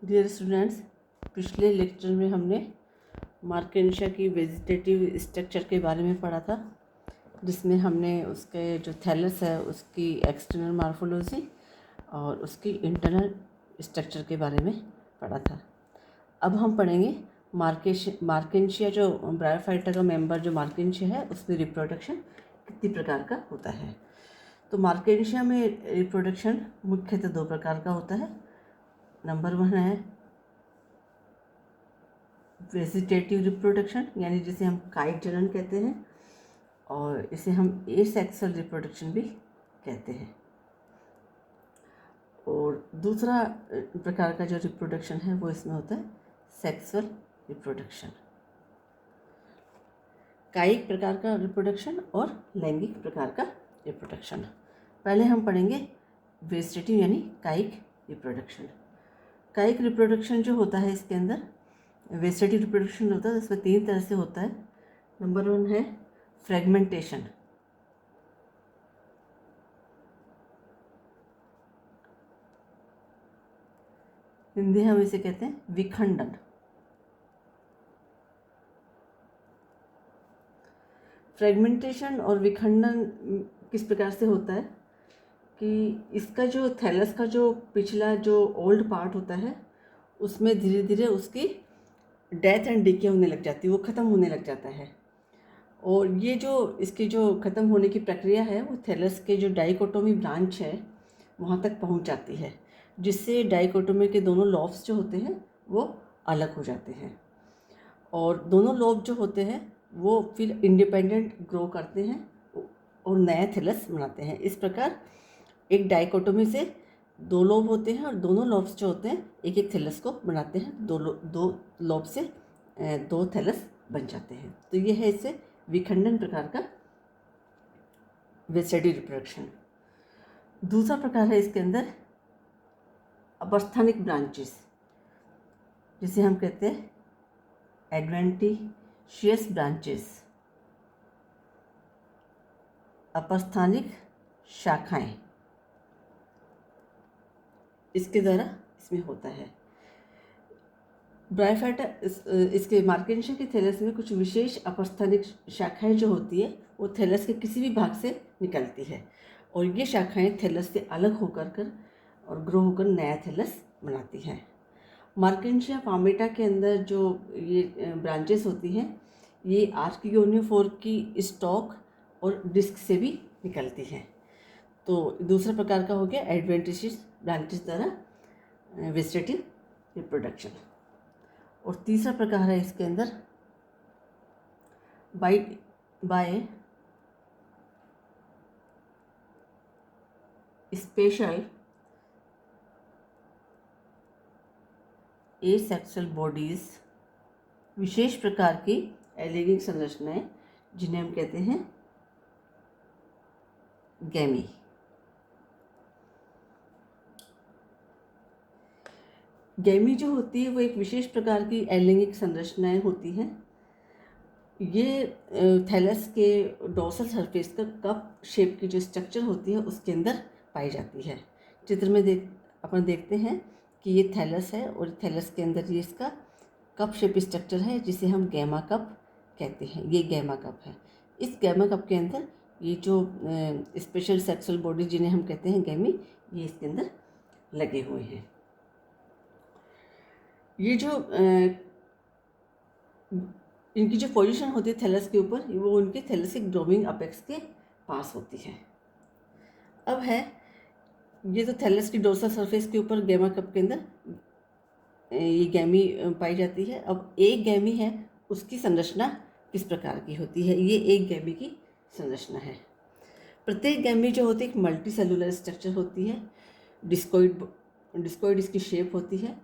Dear students, पिछले lecture में हमने मार्केंशिया की वेजिटेटिव स्ट्रक्चर के बारे में पढ़ा था, जिसमें हमने उसके जो थैलस है उसकी एक्सटर्नल मार्फोलॉजी और उसकी इंटरनल स्ट्रक्चर के बारे में पढ़ा था। अब हम पढ़ेंगे मार्केंशिया जो ब्रायोफाइटा का मेंबर जो मार्केंशिया है उसमें रिप्रोडक्शन कितनी प्रकार का होता है। तो मार्केंशिया में रिप्रोडक्शन मुख्यतः दो प्रकार का होता है। नंबर 1 है वेजिटेटिव रिप्रोडक्शन, यानी जिसे हम कायिक जनन कहते हैं, और इसे हम एसेक्सुअल रिप्रोडक्शन भी कहते हैं। और दूसरा प्रकार का जो रिप्रोडक्शन है वो इसमें होता है सेक्सुअल रिप्रोडक्शन। कायिक प्रकार का रिप्रोडक्शन और लैंगिक प्रकार का रिप्रोडक्शन। पहले हम पढ़ेंगे वेजिटेटिव यानी कायिक रिप्रोडक्शन। कायिक रिप्रोडक्शन जो होता है इसके अंदर वेजिटेटिव रिप्रोडक्शन होता है, इसमें 3 तरह से होता है। नंबर 1 है फ्रेगमेंटेशन। हिंदी हम इसे कहते हैं विखंडन। फ्रेगमेंटेशन और विखंडन किस प्रकार से होता है कि इसका जो थैलस का जो पिछला जो ओल्ड पार्ट होता है उसमें धीरे धीरे उसकी डेथ एंड डिके होने लग जाती है, वो ख़त्म होने लग जाता है। और ये जो इसकी जो ख़त्म होने की प्रक्रिया है वो थैलस के जो डाइकोटोमी ब्रांच है वहाँ तक पहुँच जाती है, जिससे डाइकोटोमी के दोनों लॉब्स जो होते हैं वो अलग हो जाते हैं। और दोनों लोब जो होते हैं वो फिर इंडिपेंडेंट ग्रो करते हैं और नया थैलस बनाते हैं। इस प्रकार एक डाइकोटोमी से 2 लोब होते हैं और दोनों लोब्स जो होते हैं एक एक थैलस को बनाते हैं। दो लोब से 2 थैलस बन जाते हैं। तो ये है इससे विखंडन प्रकार का वेजिटेटिव रिप्रोडक्शन। दूसरा प्रकार है इसके अंदर अपस्थानिक ब्रांचेस, जिसे हम कहते हैं एडवेंटिशियस ब्रांचेस, अपस्थानिक शाखाएं। इसके द्वारा इसमें होता है ब्रायोफाइटा। इसके मार्केंशिया के थैलस में कुछ विशेष अपस्थानिक शाखाएं जो होती है वो थैलस के किसी भी भाग से निकलती है, और ये शाखाएं थैलस से अलग होकर और ग्रो होकर नया थैलस बनाती हैं। मार्केंशिया पामेटा के अंदर जो ये ब्रांचेस होती हैं ये आर्कियोनियोफोर की स्टॉक और डिस्क से भी निकलती हैं। तो दूसरा प्रकार का हो गया एडवेंटिशियस ब्रांचेस द्वारा वेजिटेटिव रिप्रोडक्शन। और तीसरा प्रकार है इसके अंदर बाय स्पेशल एसेक्सुअल बॉडीज, विशेष प्रकार की अलैंगिक संरचनाएं जिन्हें हम कहते हैं गैमी। गैमी जो होती है वो एक विशेष प्रकार की अलैंगिक संरचनाएं होती हैं। ये थैलस के डोर्सल सरफेस का कप शेप की जो स्ट्रक्चर होती है उसके अंदर पाई जाती है। चित्र में अपन देखते हैं कि ये थैलस है और थैलस के अंदर ये इसका कप शेप स्ट्रक्चर है जिसे हम गैमा कप कहते हैं। ये गैमा कप है। इस गैमा कप के अंदर ये जो स्पेशल सेक्सुअल बॉडी जिन्हें हम कहते हैं गैमी, ये इसके अंदर लगे हुए हैं। ये जो इनकी जो पोजीशन होती है थैलस के ऊपर वो उनके थैलेसिक ड्रोमिंग अपेक्स के पास होती है। अब है ये तो थैलस की डोर्सल सरफेस के ऊपर गैमा कप के अंदर ये गैमी पाई जाती है। अब एक गैमी है उसकी संरचना किस प्रकार की होती है, ये एक गैमी की संरचना है। प्रत्येक गैमी जो होती है एक मल्टी सेलुलर स्ट्रक्चर होती है, डिस्कोइड इसकी शेप होती है,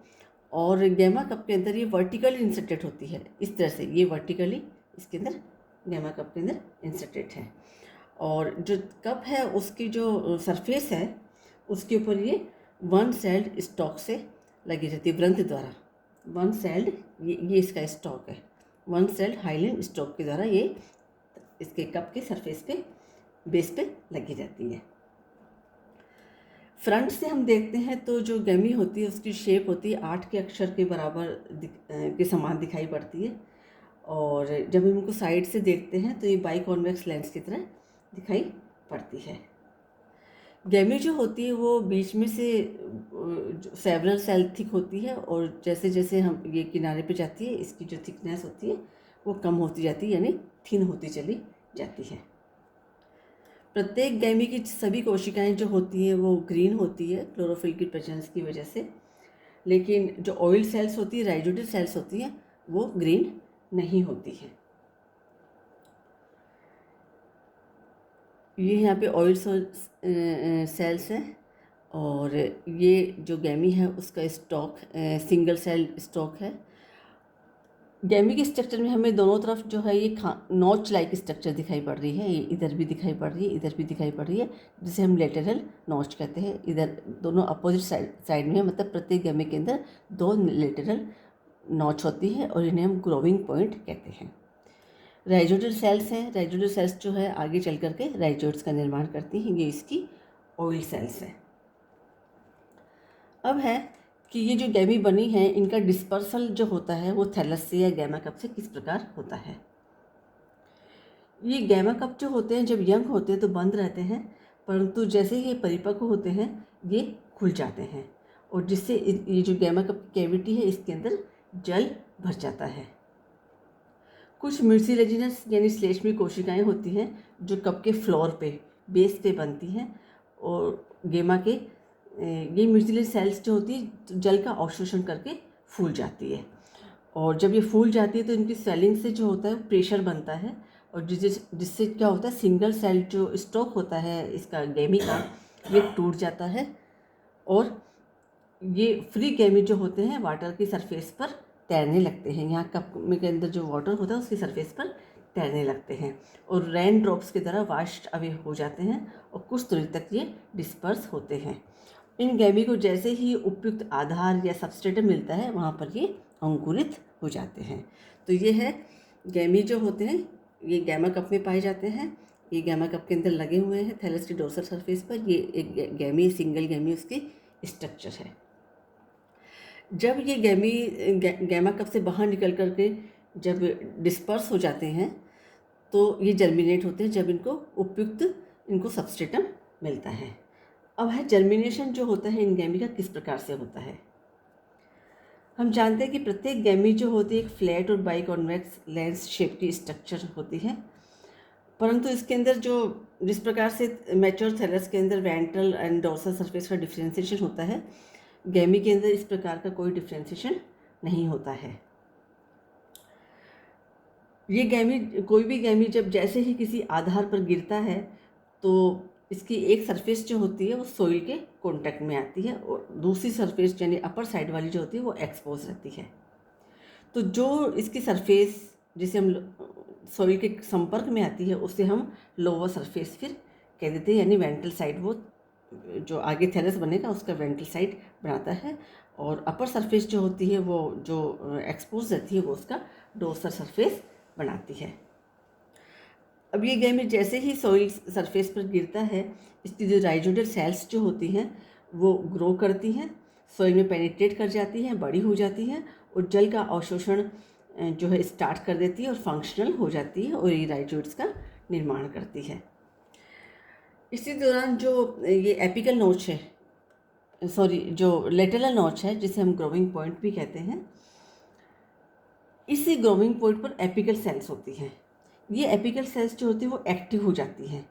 और गैमा कप के अंदर ये वर्टिकली इंसर्टेड होती है। इस तरह से ये वर्टिकली इसके अंदर गैमा कप के अंदर इंसर्टेड है, और जो कप है उसकी जो सरफेस है उसके ऊपर ये 1 सेल्ड स्टॉक से लगी रहती है ग्रंथ द्वारा। 1 सेल्ड ये इसका स्टॉक है। 1 सेल्ड हाइलिन स्टॉक के द्वारा ये इसके कप के सरफेस पे बेस पे लगी रहती है। फ्रंट से हम देखते हैं तो जो गैमी होती है उसकी शेप होती है 8 के अक्षर के बराबर के समान दिखाई पड़ती है, और जब हम इनको साइड से देखते हैं तो ये बाई कॉन्वेक्स लेंस की तरह दिखाई पड़ती है। गैमी जो होती है वो बीच में से सेवरल सेल थिक होती है, और जैसे जैसे हम ये किनारे पे जाती है इसकी जो थिकनेस होती है वो कम होती जाती है, यानी थिन होती चली जाती है। प्रत्येक गैमी की सभी कोशिकाएं जो होती हैं वो ग्रीन होती है क्लोरोफिल की प्रेजेंस की वजह से, लेकिन जो ऑयल सेल्स होती है, राइजोइडल सेल्स होती हैं, वो ग्रीन नहीं होती हैं। ये यहाँ पे ऑयल सेल्स हैं, और ये जो गैमी है उसका स्टॉक सिंगल सेल स्टॉक है। गैमी के स्ट्रक्चर में हमें दोनों तरफ जो है ये नॉच लाइक स्ट्रक्चर दिखाई पड़ रही है, ये इधर भी दिखाई पड़ रही है, इधर भी दिखाई पड़ रही है, जिसे हम लेटरल नॉच कहते हैं। इधर दोनों अपोजिट साइड में है, मतलब प्रत्येक गैमी के अंदर 2 लेटरल नॉच होती है, और इन्हें हम ग्रोविंग पॉइंट कहते हैं। राइजोइडल सेल्स हैं, राइजोइडल सेल्स जो है आगे चल करके राइजोइड्स का निर्माण करती हैं, ये इसकी ऑयल सेल्स हैं। अब है कि ये जो गैमी बनी है इनका डिस्पर्सल जो होता है वो थैलस से या गैमा कप से किस प्रकार होता है। ये गैमा कप जो होते हैं जब यंग होते हैं तो बंद रहते हैं, परंतु जैसे ही ये परिपक्व होते हैं ये खुल जाते हैं, और जिससे ये जो गैमा कप की कैविटी है इसके अंदर जल भर जाता है। कुछ म्यूसिलेजिनस यानी श्लेष्मी कोशिकाएं होती हैं जो कप के फ्लोर पे बेस पे बनती हैं, और गेमा के ये म्यूसिलेज सेल्स जो होती है जल का अवशोषण करके फूल जाती है, और जब ये फूल जाती है तो इनकी स्वेलिंग से जो होता है प्रेशर बनता है, और जिससे क्या होता है सिंगल सेल जो स्टॉक होता है इसका गैमी का ये टूट जाता है, और ये फ्री गैमी जो होते हैं वाटर की सरफेस पर तैरने लगते हैं। यहाँ कप में के अंदर जो वाटर होता है उसकी सरफेस पर तैरने लगते हैं, और रेन ड्रॉप्स की तरह वाश्ड अवे हो जाते हैं, और कुछ दूरी तक ये डिस्पर्स होते हैं। इन गैमी को जैसे ही उपयुक्त आधार या सबस्ट्रेटम मिलता है वहाँ पर ये अंकुरित हो जाते हैं। तो ये है गैमी जो होते हैं, ये गैमा कप में पाए जाते हैं। ये गैमा कप के अंदर लगे हुए हैं थैलस की डोर्सल सरफेस पर। ये एक गैमी, सिंगल गैमी उसकी स्ट्रक्चर है। जब ये गैमा कप से बाहर निकल करके जब डिस्पर्स हो जाते हैं तो ये जर्मिनेट होते हैं जब इनको सबस्ट्रेटम मिलता है। अब है जर्मिनेशन जो होता है इन गैमी का किस प्रकार से होता है। हम जानते हैं कि प्रत्येक गैमी जो होती है एक फ्लैट और बाई कॉन्वेक्स लेंस शेप की स्ट्रक्चर होती है, परंतु इसके अंदर जो जिस प्रकार से मैच्योर थैलस के अंदर वेंट्रल एंड डोर्सल सरफेस का डिफ्रेंसिएशन होता है, गैमी के अंदर इस प्रकार का कोई डिफ्रेंसिएशन नहीं होता है। ये गैमी, कोई भी गैमी जब जैसे ही किसी आधार पर गिरता है तो इसकी एक सरफेस जो होती है वो सॉइल के कांटेक्ट में आती है, और दूसरी सरफेस यानी अपर साइड वाली जो होती है वो एक्सपोज रहती है। तो जो इसकी सरफेस जिसे हम सॉइल के संपर्क में आती है उसे हम लोअर सरफेस फिर कह देते हैं, यानी वेंट्रल साइड वो जो आगे थैलस बनेगा उसका वेंट्रल साइड बनाता है, और अपर सरफेस जो होती है वो जो एक्सपोज रहती है वो उसका डोर्सल सरफेस बनाती है। अब ये गैमी जैसे ही सॉइल सरफेस पर गिरता है इसकी जो राइजोइडल सेल्स जो होती हैं वो ग्रो करती हैं, सॉइल में पेनिट्रेट कर जाती हैं, बड़ी हो जाती हैं, और जल का अवशोषण जो है स्टार्ट कर देती है और फंक्शनल हो जाती है, और ये राइजोइड्स का निर्माण करती है। इसी दौरान जो ये एपिकल नोच है, जो लेटरल नोच है जिसे हम ग्रोविंग पॉइंट भी कहते हैं, इसी ग्रोविंग पॉइंट पर एपिकल सेल्स होती हैं। ये एपिकल सेल्स जो होती है वो एक्टिव हो जाती हैं,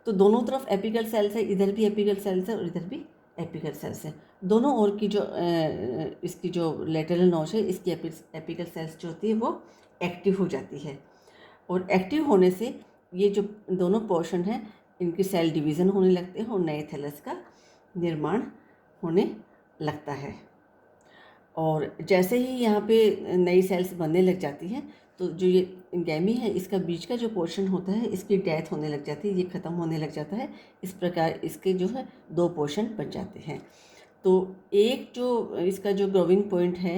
तो दोनों तरफ एपिकल सेल्स है, इधर भी एपिकल सेल्स है और इधर भी एपिकल सेल्स है। दोनों ओर की जो इसकी जो लेटरल नोच है इसकी एपिकल सेल्स जो होती है वो एक्टिव हो जाती है, और एक्टिव होने से ये जो दोनों पोर्शन हैं इनकी सेल डिवीज़न होने लगते हैं और नए थैलस का निर्माण होने लगता है। और जैसे ही यहाँ पे नई सेल्स बनने लग जाती हैं तो जो ये गैमी है इसका बीच का जो पोर्शन होता है इसकी डेथ होने लग जाती है, ये ख़त्म होने लग जाता है। इस प्रकार इसके जो है 2 पोर्शन बन जाते हैं। तो एक जो इसका जो ग्रोविंग पॉइंट है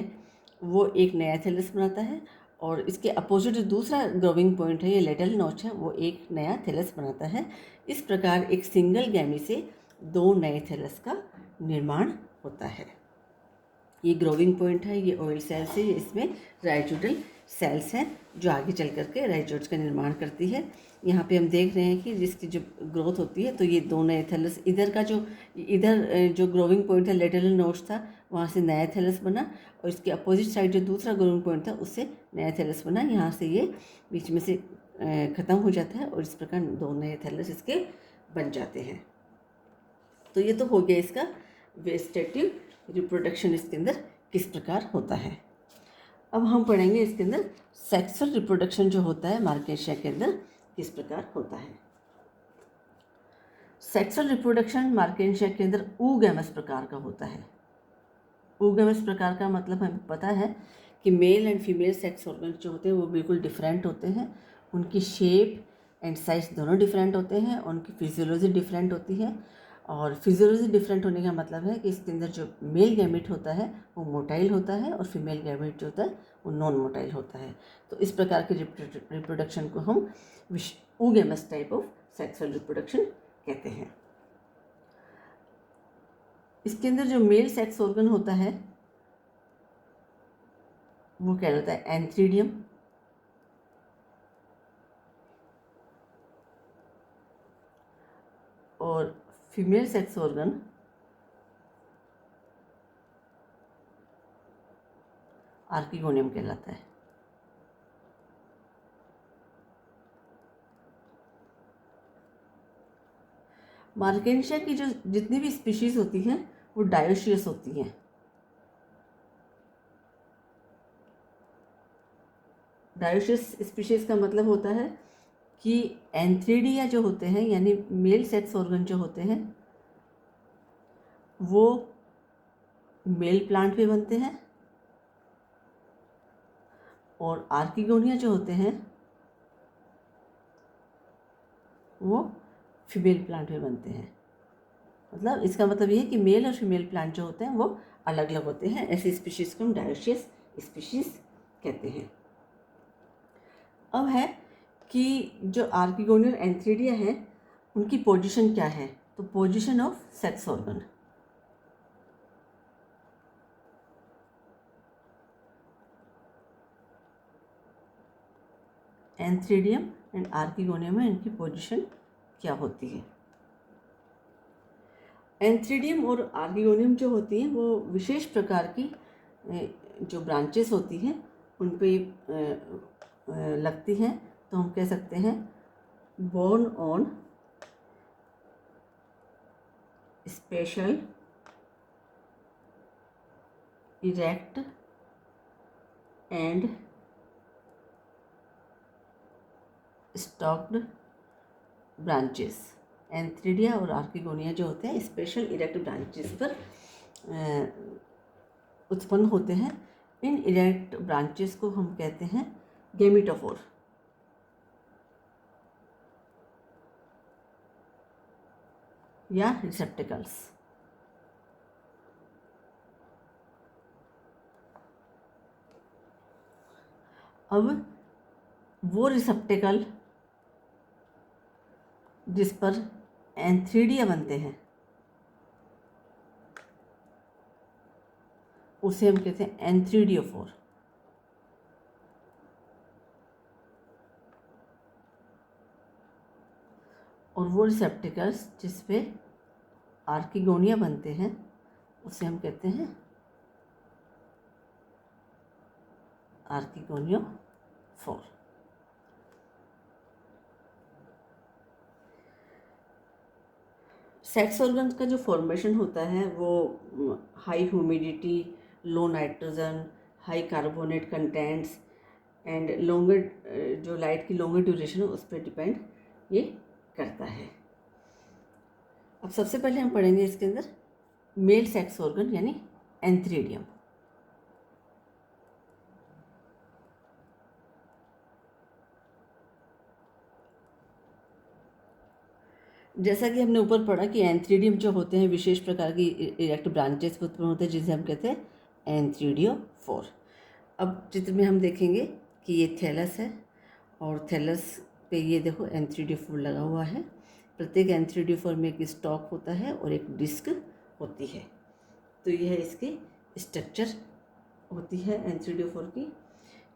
वो एक नया थैलस बनाता है, और इसके अपोजिट जो दूसरा ग्रोविंग पॉइंट है ये लेटरल नोच है वो एक नया थैलस बनाता है। इस प्रकार एक सिंगल गैमी से 2 नए थैलस का निर्माण होता है। ये ग्रोविंग पॉइंट है, ये ऑयल सेल्स है, इसमें राइजोइडल सेल्स हैं जो आगे चल करके राइजोइड्स का निर्माण करती है। यहाँ पे हम देख रहे हैं कि जिसकी जो ग्रोथ होती है तो ये 2 नए थैलस, इधर जो ग्रोविंग पॉइंट था लेटरल नोड्स था, वहाँ से नया थैलस बना, और इसके अपोजिट साइड जो दूसरा ग्रोविंग पॉइंट था उससे नया थैलस बना। यहाँ से ये बीच में से ख़त्म हो जाता है और इस प्रकार 2 नए थैलस इसके बन जाते हैं। तो ये तो हो गया इसका वेजिटेटिव रिप्रोडक्शन इसके अंदर किस प्रकार होता है। अब हम पढ़ेंगे इसके अंदर सेक्सुअल रिप्रोडक्शन जो होता है मार्केशिया के अंदर किस प्रकार होता है। सेक्सुअल रिप्रोडक्शन मार्केशिया के अंदर oogamous प्रकार का होता है। oogamous प्रकार का मतलब हमें पता है कि male and female sex organ जो होते हैं वो बिल्कुल डिफरेंट होते हैं, उनकी शेप एंड साइज दोनों डिफरेंट होते हैं, उनकी फिजियोलॉजी डिफरेंट होती है। और फिजियोलॉजी डिफरेंट होने का मतलब है कि इसके अंदर जो मेल गैमेट होता है वो मोटाइल होता है और फीमेल गैमेट जो होता है वो नॉन मोटाइल होता है। तो इस प्रकार के रिप्रोडक्शन को हम oogamous type of sexual reproduction कहते हैं। इसके अंदर जो मेल सेक्स ऑर्गन होता है वो कहलाता है एंथ्रीडियम, और फीमेल सेक्स ऑर्गन आर्किगोनियम कहलाता है। मार्केशिया की जो जितनी भी स्पीशीज होती हैं वो डायोशियस होती हैं। डायोशियस स्पीशीज का मतलब होता है कि एंथ्रीडिया जो होते हैं यानी मेल सेक्स ऑर्गन जो होते हैं वो मेल प्लांट पे बनते हैं, और आर्किगोनिया जो होते हैं वो फीमेल प्लांट पे बनते हैं। मतलब इसका मतलब ये है कि मेल और फीमेल प्लांट जो होते हैं वो अलग अलग होते हैं। ऐसी स्पीशीज को हम डायोशियस स्पीशीज कहते हैं। अब है कि जो आर्किगोनिया और एंथ्रीडिया है उनकी पोजीशन क्या है। तो position of sex organ, antheridium and archegonium में इनकी पोजीशन क्या होती है। एंथ्रीडियम और आर्किगोनियम जो होती हैं वो विशेष प्रकार की जो ब्रांचेस होती हैं उन पे लगती हैं। तो हम कह सकते हैं borne on special erect and stalked branches. Antheridia और आर्किगोनिया जो होते हैं स्पेशल इरेक्ट ब्रांचेस पर उत्पन्न होते हैं। इन इरेक्ट ब्रांचेस को हम कहते हैं गेमिटोफोर। या रिसेप्टिकल्स। अब वो रिसेप्टिकल जिस पर एंथ्रीडिया बनते हैं उसे हम कहते हैं एंथ्रीडियोफोर। और वो रिसेप्टिकल्स जिस पे आर्किगोनिया बनते हैं उसे हम कहते हैं आर्किगोनियोफोर। सेक्स ऑर्गन्स का जो फॉर्मेशन होता है वो high humidity, low nitrogen, high carbonate contents and longer जो लाइट की लॉन्गर ड्यूरेशन है उस पर डिपेंड ये करता है। अब सबसे पहले हम पढ़ेंगे इसके अंदर मेल सेक्स ऑर्गन यानी एंथ्रीडियम। जैसा कि हमने ऊपर पढ़ा कि एंथ्रीडियम जो होते हैं विशेष प्रकार की इरेक्ट ब्रांचेस उत्पन्न होते हैं जिसे हम कहते हैं एंथ्रीडियोफोर। अब चित्र में हम देखेंगे कि ये थैलस है और थैलस पे ये देखो एंथ्रीडियोफोर लगा हुआ है। प्रत्येक एंथ्रिडियोफोर में एक स्टॉक होता है और एक डिस्क होती है। तो यह इसकी स्ट्रक्चर होती है एंथ्रिडियोफोर की।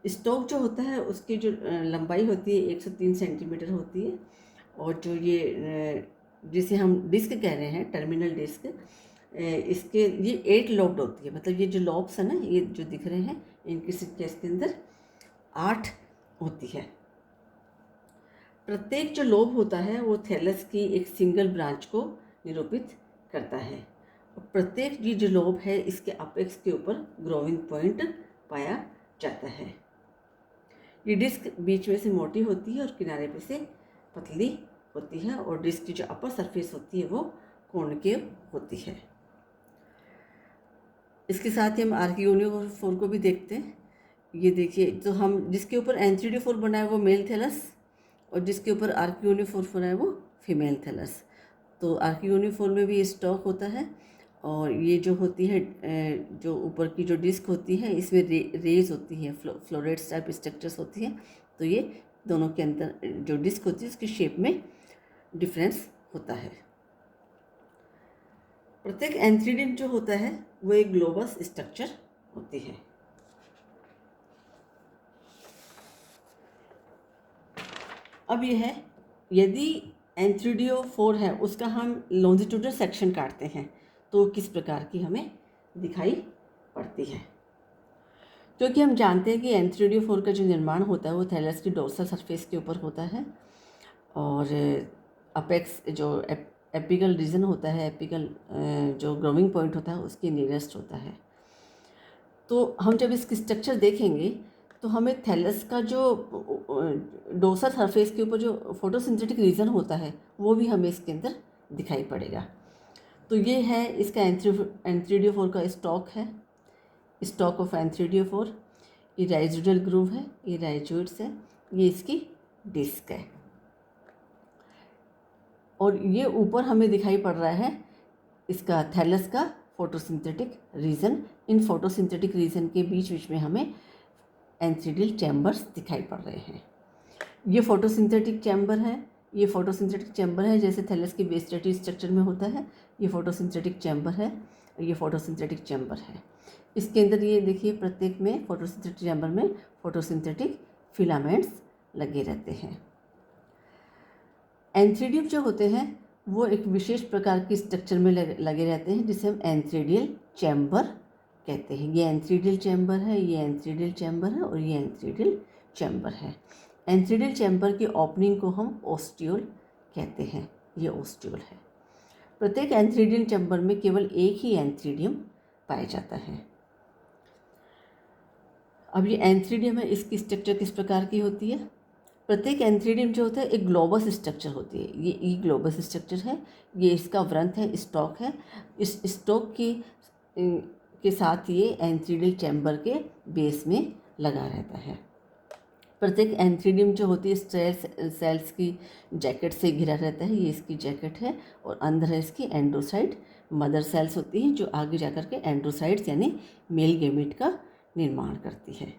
स्टॉक जो होता है उसकी जो लंबाई होती है 103 सेंटीमीटर होती है, और जो ये जिसे हम डिस्क कह रहे हैं, टर्मिनल डिस्क, इसके ये 8 लॉब्ड होती है। मतलब ये जो लॉब्स है ना, ये जो दिख रहे हैं, इनकी संख्या इसके अंदर 8 होती है। प्रत्येक जो लोब होता है वो थैलस की एक सिंगल ब्रांच को निरूपित करता है, और प्रत्येक ये जो लोब है इसके अपेक्स के ऊपर ग्रोविंग पॉइंट पाया जाता है। ये डिस्क बीच में से मोटी होती है और किनारे पे से पतली होती है, और डिस्क की जो अपर सरफेस होती है वो कॉनकेव होती है। इसके साथ ही हम आर्कियोनियोफोर को भी देखते हैं। ये देखिए, तो हम जिसके ऊपर एंथ्रिडियोफोर बना है वो मेल थैलस, और जिसके ऊपर आर्कियोनियोफोर बना है वो फीमेल थैलस। तो आर्कियोनियोफोर में भी स्टॉक होता है, और ये जो होती है जो ऊपर की जो डिस्क होती है इसमें रेज होती है, फ्लोरेट्स टाइप स्ट्रक्चर्स होती है। तो ये दोनों के अंदर जो डिस्क होती है उसकी शेप में डिफरेंस होता है। प्रत्येक एंथ्रिडियम जो होता है वो एक ग्लोबस स्ट्रक्चर होती है। अब ये है, यदि एंथ्रिडियोफोर है उसका हम लॉन्जिट्यूडल सेक्शन काटते हैं तो किस प्रकार की हमें दिखाई पड़ती है। क्योंकि हम जानते हैं कि एंथ्रिडियोफोर का जो निर्माण होता है वो थैलस की डोर्सल सरफेस के ऊपर होता है, और अपेक्स जो एपिकल रीजन होता है, एपिकल जो ग्रोविंग पॉइंट होता है उसके नियरेस्ट होता है। तो हम जब इसकी स्ट्रक्चर देखेंगे तो हमें थैलस का जो डोर्सल सरफेस के ऊपर जो फोटोसिंथेटिक रीजन होता है वो भी हमें इसके अंदर दिखाई पड़ेगा। तो ये है इसका एंथ्रिडियोफोर का स्टॉक है, स्टॉक ऑफ एंथ्रिडियोफोर। ये राइजोइडल ग्रूव है, ये राइजोइड्स है, ये इसकी डिस्क है, और ये ऊपर हमें दिखाई पड़ रहा है इसका थैलस का फोटोसिंथेटिक रीजन। इन फोटोसिंथेटिक रीजन के बीच बीच में हमें एंथ्रिडियल चैम्बर्स दिखाई पड़ रहे हैं। ये फोटोसिंथेटिक चैम्बर है, ये फोटोसिंथेटिक चैम्बर है जैसे थैलस की वेस्टेटिव स्ट्रक्चर में होता है। ये फोटोसिंथेटिक चैम्बर है, ये फोटोसिंथेटिक चैम्बर है। इसके अंदर ये देखिए, प्रत्येक में फोटोसिंथेटिक चैम्बर में फोटोसिंथेटिक फिलामेंट्स लगे रहते हैं। एंथ्रिडियम जो होते हैं वो एक विशेष प्रकार की स्ट्रक्चर में लगे रहते हैं जिसे हम एंथ्रिडियल चैम्बर कहते हैं। ये एंथ्रिडियल चैम्बर है, ये एंथ्रिडियल चैम्बर है, और ये एंथ्रिडियल चैम्बर है। एंथ्रिडियल चैम्बर की ओपनिंग को हम ओस्टियोल कहते हैं, ये ओस्टियोल है। प्रत्येक एंथ्रिडियल चैम्बर में केवल एक ही एंथ्रिडियम पाया जाता है। अब ये एंथ्रिडियम है, इसकी स्ट्रक्चर किस प्रकार की होती है। प्रत्येक एंथ्रिडियम जो होता है एक ग्लोबस स्ट्रक्चर होती है। ये ई ग्लोबस स्ट्रक्चर है, ये इसका व्रंथ है, स्टॉक है। इस स्टॉक के साथ ये एंथ्रिडियल चैम्बर के बेस में लगा रहता है। प्रत्येक एंथ्रिडियम जो होती है सेल्स की जैकेट से घिरा रहता है, ये इसकी जैकेट है, और अंदर है इसकी एंड्रोसाइट मदर सेल्स होती हैं जो आगे जाकर के एंड्रोसाइट्स यानी मेल गैमेट का निर्माण करती है।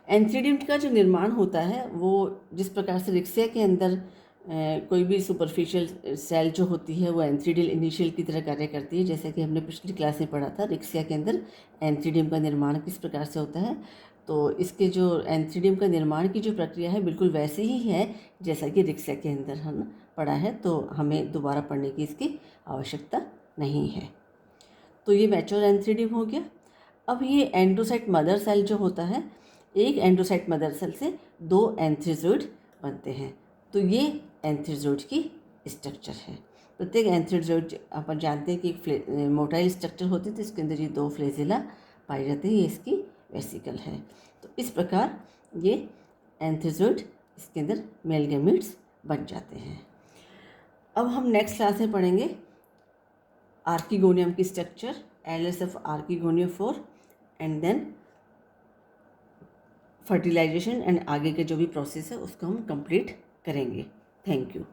एंथ्रिडियम का जो निर्माण होता है वो जिस प्रकार से रिक्सिया के अंदर कोई भी सुपरफिशियल सेल जो होती है वो एंथ्रिडियल इनिशियल की तरह कार्य करती है, जैसा कि हमने पिछली क्लास में पढ़ा था रिक्सिया के अंदर एंथ्रिडियम का निर्माण किस प्रकार से होता है। तो इसके जो एंथ्रिडियम का निर्माण की जो प्रक्रिया है बिल्कुल वैसे ही है जैसा कि रिक्सिया के अंदर हम पढ़ा है, तो हमें दोबारा पढ़ने की इसकी आवश्यकता नहीं है। तो ये मैच्योर एंथ्रिडियम हो गया। अब ये एंड्रोसाइट मदर सेल जो होता है, एक एंड्रोसाइट मदर सेल से 2 एंथ्रिजोइड बनते हैं। तो ये एंथ्रिजोइड की स्ट्रक्चर है। प्रत्येक एंथ्रिजोइड अपन जानते हैं कि एक मोटाइल स्ट्रक्चर होती है, तो इसके अंदर ये 2 फ्लैजिला पाई जाती है, ये इसकी वेसिकल है। तो इस प्रकार ये एंथ्रिजोइड इसके अंदर मेल गैमेट्स बन जाते हैं। अब हम नेक्स्ट क्लास में पढ़ेंगे आर्किगोनियम की स्ट्रक्चर, एलिस of archegoniophore, and then fertilisation, and आगे के जो भी प्रोसेस है उसको हम कंप्लीट करेंगे। Thank you.